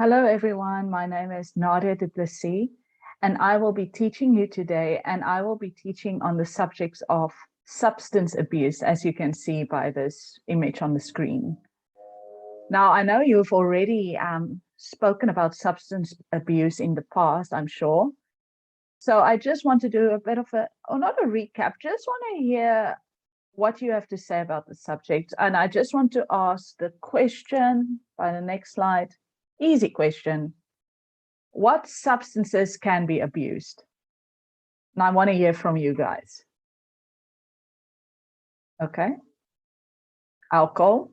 Hello, everyone. My name is Nadia de Plessis, and I will be teaching you today, and I will be teaching on the subjects of substance abuse, as you can see by this image on the screen. Now, I know you've already spoken about substance abuse in the past, I'm sure. So I just want to do a bit of not a recap, just want to hear what you have to say about the subject. And I just want to ask the question by the next slide. Easy question. What substances can be abused? And I want to hear from you guys. Okay. Alcohol.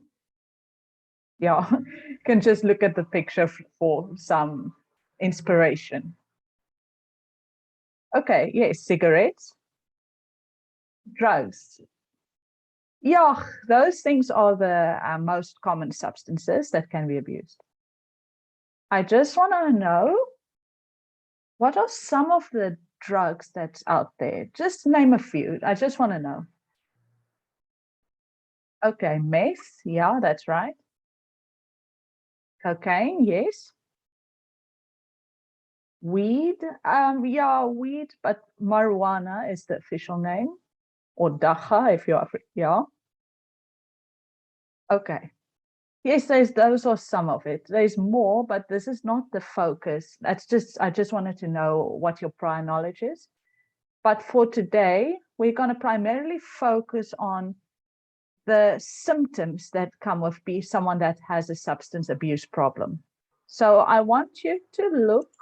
Yeah, you can just look at the picture for some inspiration. Okay, yes, cigarettes. Drugs. Yeah, those things are the most common substances that can be abused. I just want to know, what are some of the drugs that's out there? Just name a few. I just want to know. Okay, meth. Yeah, that's right. Cocaine, yes. Weed, yeah, weed, but marijuana is the official name, or dacha if you're yeah. Okay. Yes, those are some of it. There's more, but this is not the focus. I just wanted to know what your prior knowledge is. But for today, we're going to primarily focus on the symptoms that come with being someone that has a substance abuse problem. So I want you to look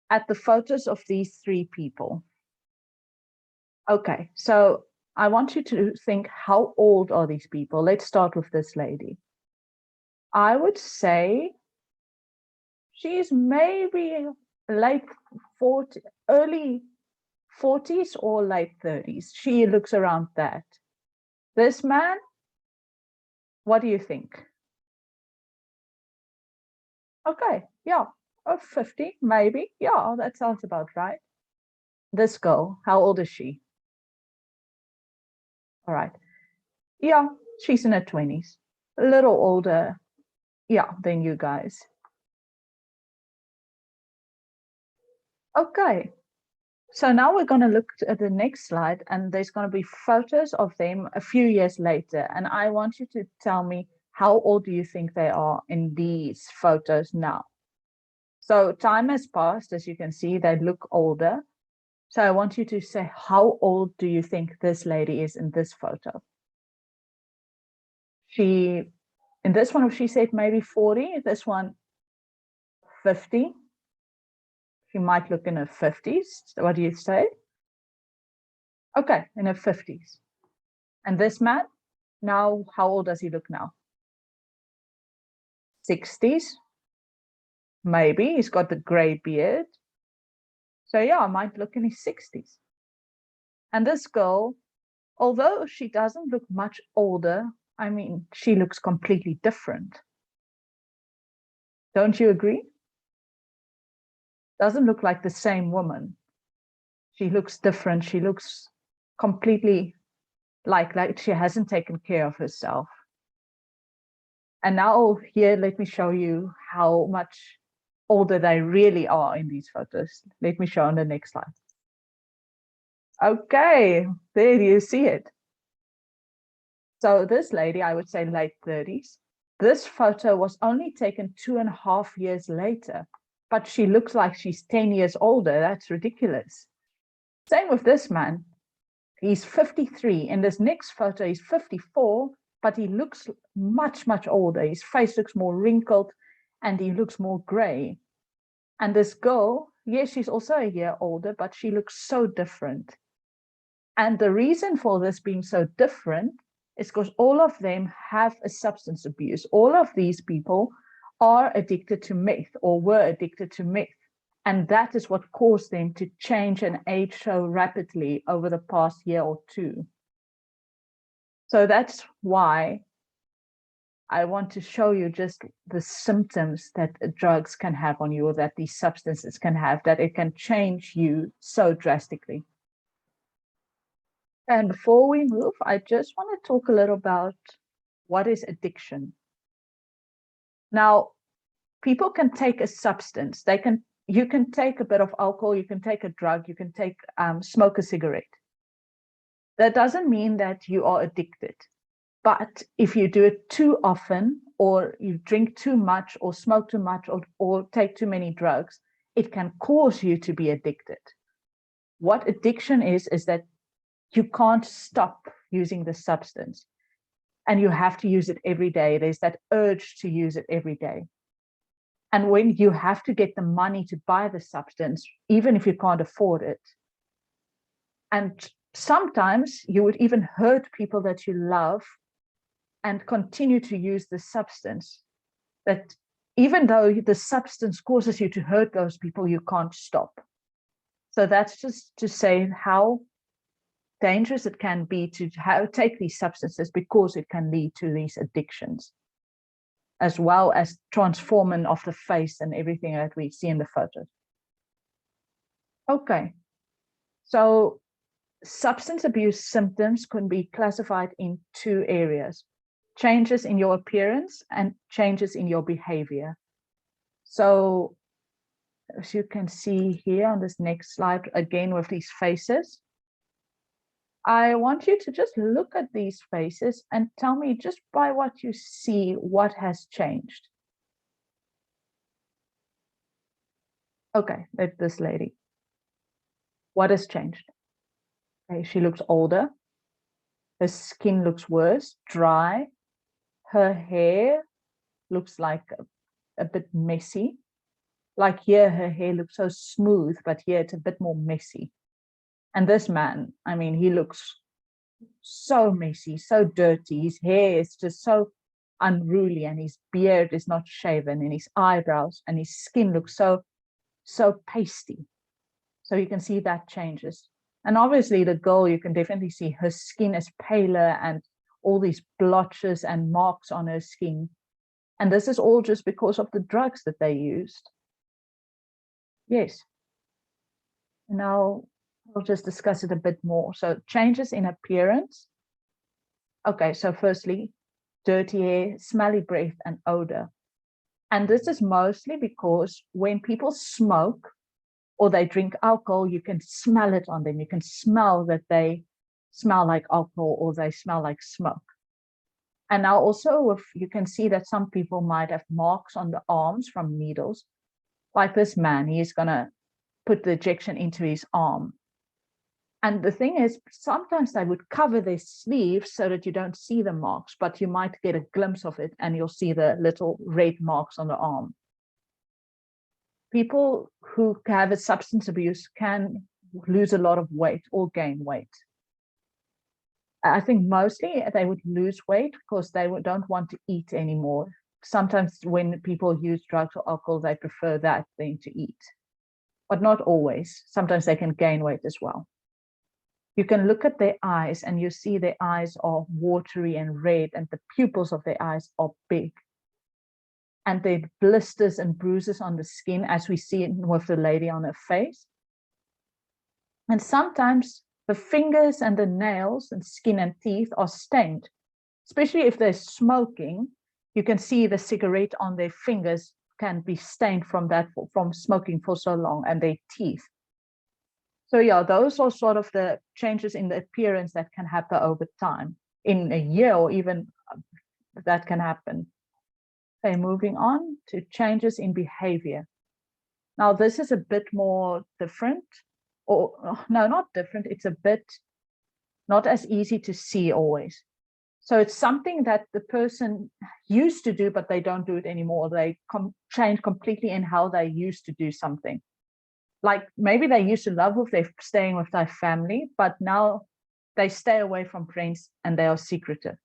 at the photos of these three people. Okay, so I want you to think, how old are these people? Let's start with this lady. I would say she's maybe late 40, early 40s or late 30s. She looks around that. This man, what do you think? Okay, yeah, 50, maybe. Yeah, that sounds about right. This girl, how old is she? All right. Yeah, she's in her 20s, a little older, yeah, than you guys. Okay, so now we're going to look at the next slide, and there's going to be photos of them a few years later. And I want you to tell me, how old do you think they are in these photos now? So time has passed, as you can see, they look older. So I want you to say, how old do you think this lady is in this photo? In this one, she said maybe 40, this one 50. She might look in her 50s. What do you say? Okay, in her 50s. And this man, now, how old does he look now? 60s, maybe. He's got the gray beard. So yeah, I might look in his 60s. And this girl, although she doesn't look much older, I mean, she looks completely different. Don't you agree? Doesn't look like the same woman. She looks different. She looks completely like she hasn't taken care of herself. And now here, let me show you how much older they really are in these photos. Let me show on the next slide. Okay, there you see it. So this lady, I would say late 30s. This photo was only taken 2.5 years later, but she looks like she's 10 years older. That's ridiculous. Same with this man. He's 53. In this next photo, he's 54, but he looks much, much older. His face looks more wrinkled and he looks more gray. And this girl, yes, she's also a year older, but she looks so different. And the reason for this being so different is because all of them have a substance abuse. All of these people are addicted to meth or were addicted to meth. And that is what caused them to change and age so rapidly over the past year or two. So that's why I want to show you just the symptoms that drugs can have on you, or that these substances can have, that it can change you so drastically. And before we move, I just want to talk a little about what is addiction. Now, people can take a substance. You can take a bit of alcohol, you can take a drug, you can smoke a cigarette. That doesn't mean that you are addicted. But if you do it too often, or you drink too much, or smoke too much, or take too many drugs, it can cause you to be addicted. What addiction is that you can't stop using the substance, and you have to use it every day. There's that urge to use it every day. And when you have to get the money to buy the substance, even if you can't afford it, and sometimes you would even hurt people that you love and continue to use the substance, that even though the substance causes you to hurt those people, you can't stop. So that's just to say how dangerous it can be to take these substances, because it can lead to these addictions, as well as transforming of the face and everything that we see in the photos. Okay, so substance abuse symptoms can be classified in two areas: changes in your appearance and changes in your behavior. So as you can see here on this next slide, again with these faces, I want you to just look at these faces and tell me, just by what you see, what has changed. Okay, this lady. What has changed? Okay, she looks older. Her skin looks worse, dry. Her hair looks like a bit messy. Like here, her hair looks so smooth, but here it's a bit more messy. And this man, I mean, he looks so messy, so dirty. His hair is just so unruly, and his beard is not shaven, and his eyebrows and his skin looks so pasty. So you can see that changes. And obviously the girl, you can definitely see her skin is paler and all these blotches and marks on her skin. And this is all just because of the drugs that they used. Yes. Now we'll just discuss it a bit more. So changes in appearance. Okay, so firstly, dirty hair, smelly breath, and odor. And this is mostly because when people smoke or they drink alcohol, you can smell it on them. You can smell that they smell like alcohol or they smell like smoke. And now also, you can see that some people might have marks on the arms from needles. Like this man, he is going to put the injection into his arm. And the thing is, sometimes they would cover their sleeves so that you don't see the marks, but you might get a glimpse of it and you'll see the little red marks on the arm. People who have a substance abuse can lose a lot of weight or gain weight. I think mostly they would lose weight because they don't want to eat anymore. Sometimes when people use drugs or alcohol, they prefer that than to eat, but not always. Sometimes they can gain weight as well. You can look at their eyes and you see their eyes are watery and red, and the pupils of their eyes are big. And there are blisters and bruises on the skin, as we see it with the lady on her face. And sometimes the fingers and the nails and skin and teeth are stained, especially if they're smoking. You can see the cigarette on their fingers can be stained from smoking for so long, and their teeth. So yeah, those are sort of the changes in the appearance that can happen over time. In a year or even that can happen. Okay, moving on to changes in behavior. Now this is a bit more different, or no, not different. It's a bit not as easy to see always. So it's something that the person used to do, but they don't do it anymore. They change completely in how they used to do something. Like maybe they used to love if they're staying with their family, but now they stay away from friends and they are secretive.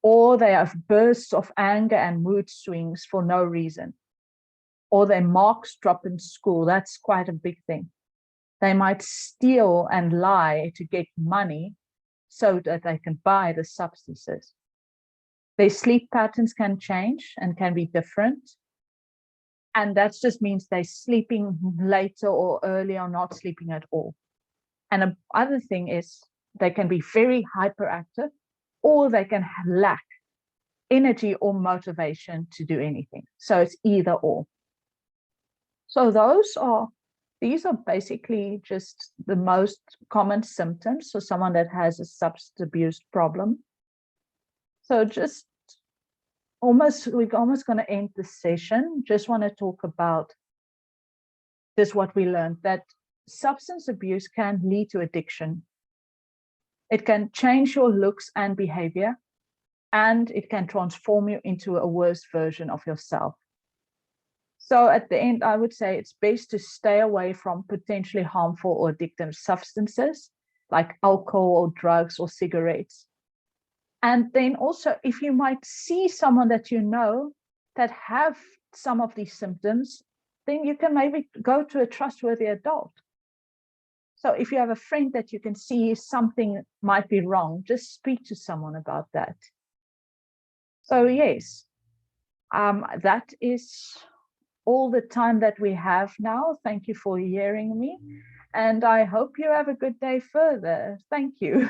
Or they have bursts of anger and mood swings for no reason. Or their marks drop in school. That's quite a big thing. They might steal and lie to get money so that they can buy the substances. Their sleep patterns can change and can be different. And that just means they're sleeping later or early or not sleeping at all. And another thing is they can be very hyperactive, or they can lack energy or motivation to do anything. So it's either or. So these are basically just the most common symptoms for someone that has a substance abuse problem. So just we're almost going to end the session. Just want to talk about this, what we learned, that substance abuse can lead to addiction. It can change your looks and behavior, and it can transform you into a worse version of yourself. So at the end, I would say it's best to stay away from potentially harmful or addictive substances like alcohol or drugs or cigarettes. And then also, if you might see someone that you know that have some of these symptoms, then you can maybe go to a trustworthy adult. So if you have a friend that you can see something might be wrong, just speak to someone about that. So yes, that is all the time that we have now. Thank you for hearing me, and I hope you have a good day further. Thank you.